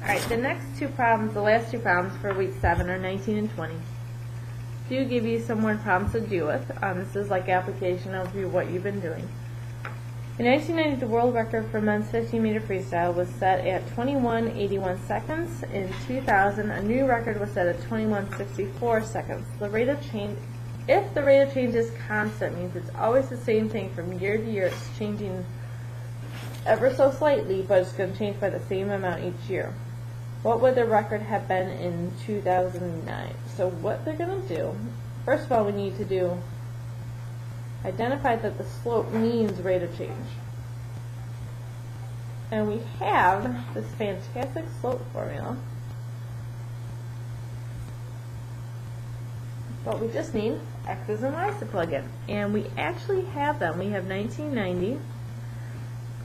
Alright, the next two problems, the last two problems for week 7 are 19 and 20. Do give you some more problems to do with. This is like application of what you've been doing. In 1990, the world record for men's 15-meter freestyle was set at 21:81 seconds. In 2000, a new record was set at 21:64 seconds. The rate of change, if the rate of change is constant, means it's always the same thing from year to year. It's changing ever so slightly, but it's going to change by the same amount each year. What would the record have been in 2009? So what they're going to do, first of all, we need to do identify that the slope means rate of change. And we have this fantastic slope formula. But we just need x's and y's to plug in. And we actually have them. We have 1990.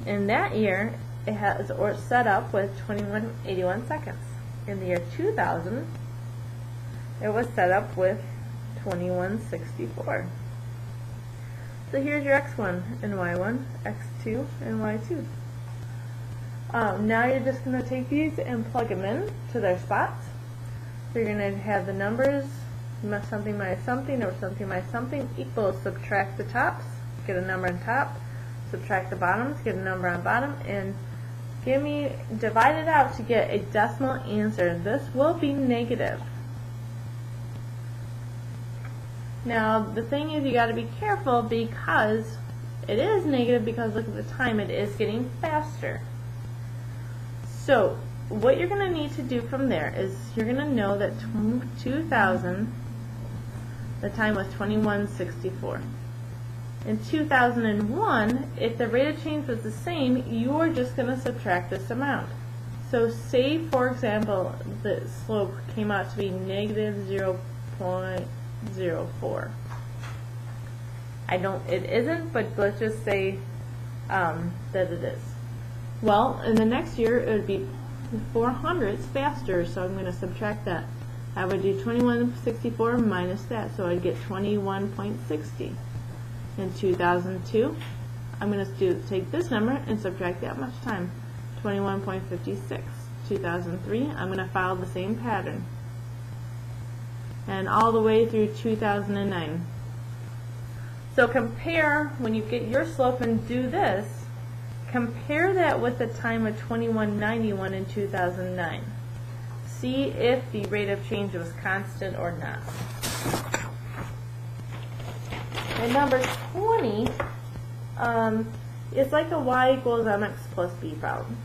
In that year, it has set up with 21:81 seconds. In the year 2000, it was set up with 21:64. So here's your x1 and y1, x2 and y2. Now you're just going to take these and plug them in to their spots. So you're going to have the numbers, something minus something, or something minus something, equals subtract the tops, get a number on top, subtract the bottoms, get a number on bottom, and divide it out to get a decimal answer. This will be negative. Now the thing is, you got to be careful because it is negative, because look at the time, it is getting faster. So what you're going to need to do from there is you're going to know that 2000, the time was 21:64. In 2001, if the rate of change was the same, you're just going to subtract this amount. So say, for example, the slope came out to be negative 0.04. It isn't, but let's just say that it is. Well, in the next year, it would be 400s faster, so I'm going to subtract that. I would do 21:64 minus that, so I'd get 21.60. In 2002, I'm going to take this number and subtract that much time, 21.56. 2003, I'm going to follow the same pattern. And all the way through 2009. So compare, when you get your slope and do this, compare that with the time of 21:91 in 2009. See if the rate of change was constant or not. And number 20, it's like a y equals mx plus b problem.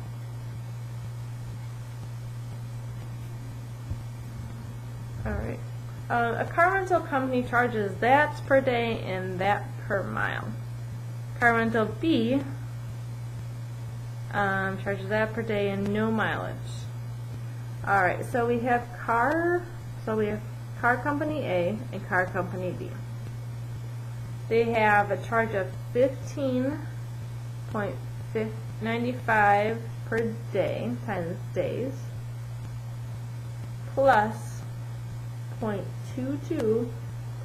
Alright. A car rental company charges that per day and that per mile. Car rental B charges that per day and no mileage. Alright, so we have car company A and car company B. They have a charge of 15.95 per day times days plus 0.22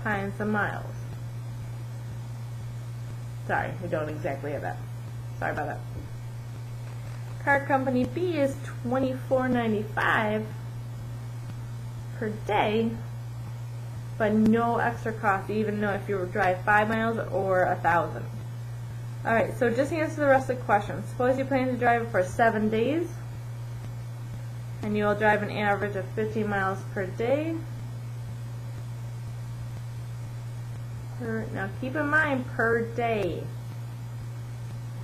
times the miles. Sorry, we don't exactly have that. Sorry about that. Car company B is $24.95 per day, but no extra cost, even though if you drive 5 miles or 1,000. Alright, so just answer the rest of the question. Suppose you plan to drive for 7 days, and you will drive an average of 50 miles per day. Now keep in mind, per day.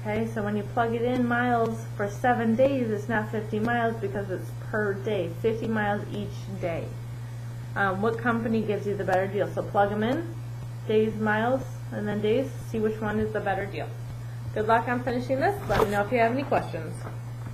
Okay, so when you plug it in miles for 7 days, it's not 50 miles because it's per day, 50 miles each day. What company gives you the better deal? So plug them in, days, miles, and then days, see which one is the better deal. Good luck on finishing this. Let me know if you have any questions.